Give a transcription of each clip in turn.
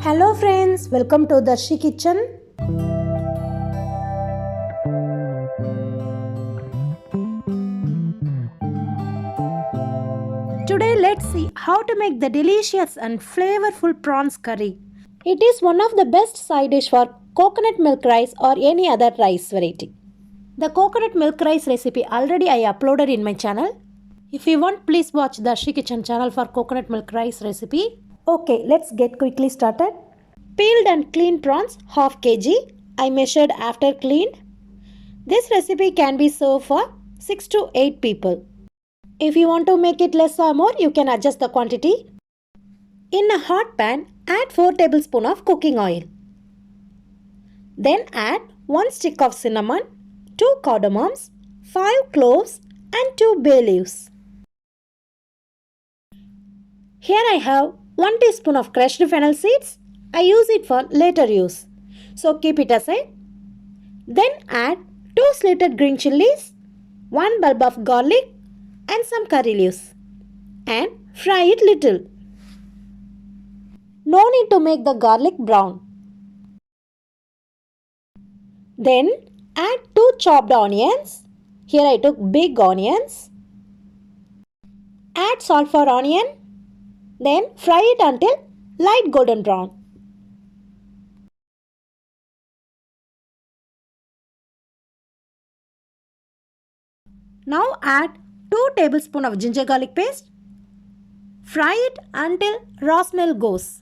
Hello friends, welcome to Darshi Kitchen. Today let's see how to make the delicious and flavorful prawns curry. It is one of the best side dish for coconut milk rice or any other rice variety. The coconut milk rice recipe already I uploaded in my channel. If you want, please watch Darshi Kitchen channel for coconut milk rice recipe. Okay, let's get quickly started. Peeled and cleaned prawns half kg. I measured after cleaned. This recipe can be served for 6 to 8 people. If you want to make it less or more, you can adjust the quantity. In a hot pan, add 4 tablespoons of cooking oil. Then add 1 stick of cinnamon, 2 cardamoms, 5 cloves and 2 bay leaves. Here I have 1 teaspoon of crushed fennel seeds. I use it for later use, so keep it aside. Then add 2 slitted green chilies, 1 bulb of garlic and some curry leaves and fry it little. No need to make the garlic brown. Then add 2 chopped onions. Here I took big onions. Add salt for onion. Then fry it until light golden brown. Now add 2 tablespoons of ginger garlic paste. Fry it until raw smell goes.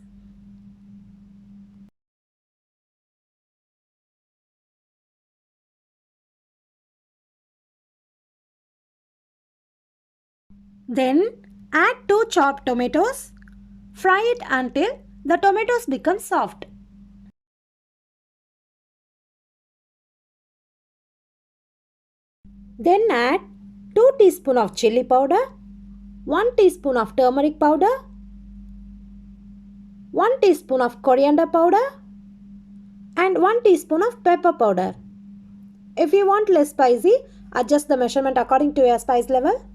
Then add 2 chopped tomatoes. Fry it until the tomatoes become soft. Then add 2 teaspoons of chili powder, 1 teaspoon of turmeric powder, 1 teaspoon of coriander powder and 1 teaspoon of pepper powder. If you want less spicy, adjust the measurement according to your spice level.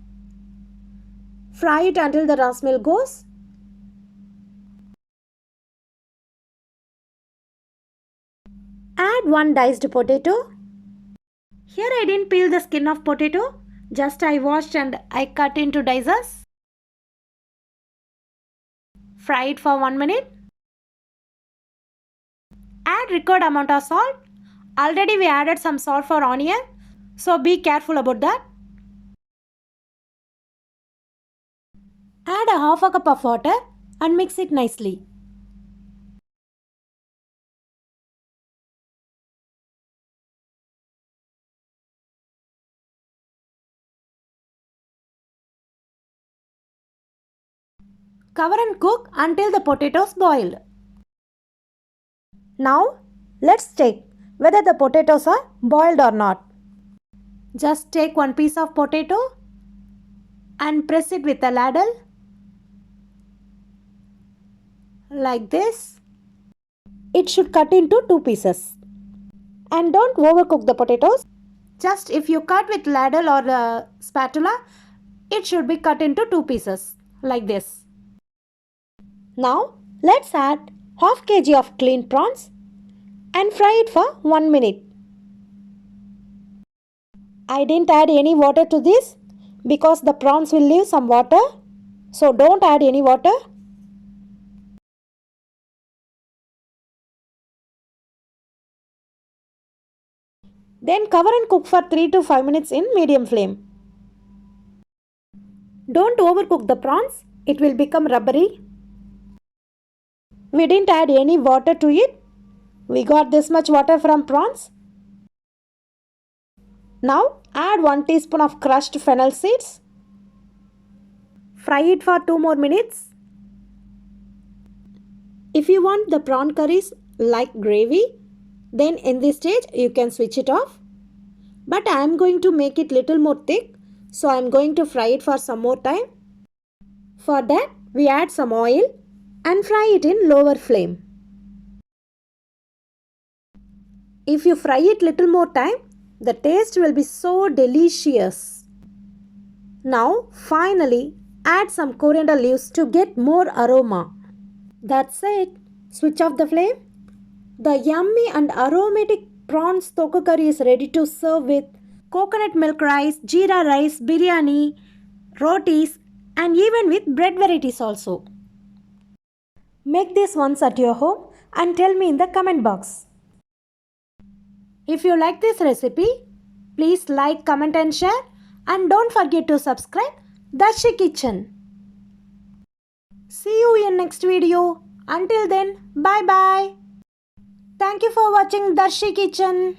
Fry it until the raw smell goes. Add 1 diced potato. Here I didn't peel the skin of potato, just I washed and I cut into dices. Fry it for 1 minute. Add required amount of salt. Already we added some salt for onion, so be careful about that. Add a half a cup of water and mix it nicely. Cover and cook until the potatoes boil. Now let's check whether the potatoes are boiled or not. Just take one piece of potato and press it with a ladle like this. It should cut into 2 pieces. And don't overcook the potatoes. Just if you cut with ladle or a spatula, it should be cut into 2 pieces like this. Now let's add half kg of cleaned prawns and fry it for 1 minute. I didn't add any water to this because the prawns will leave some water, so don't add any water. Then cover and cook for 3 to 5 minutes in medium flame. Don't overcook the prawns, it will become rubbery. We didn't add any water to it. We got this much water from prawns. Now add 1 teaspoon of crushed fennel seeds. Fry it for 2 more minutes. If you want the prawn curries like gravy, then in this stage you can switch it off. But I am going to make it little more thick, so I am going to fry it for some more time. For that we add some oil and fry it in lower flame. If you fry it little more time, the taste will be so delicious. Now finally add some coriander leaves to get more aroma. That's it. Switch off the flame. The yummy and aromatic prawns Thokku curry is ready to serve with coconut milk rice, jeera rice, biryani, rotis, and even with bread varieties also. Make this once at your home and tell me in the comment box. If you like this recipe, please like, comment and share, and don't forget to subscribe Darshi Kitchen. See you in next video. Until then, bye bye. Thank you for watching Darshi Kitchen.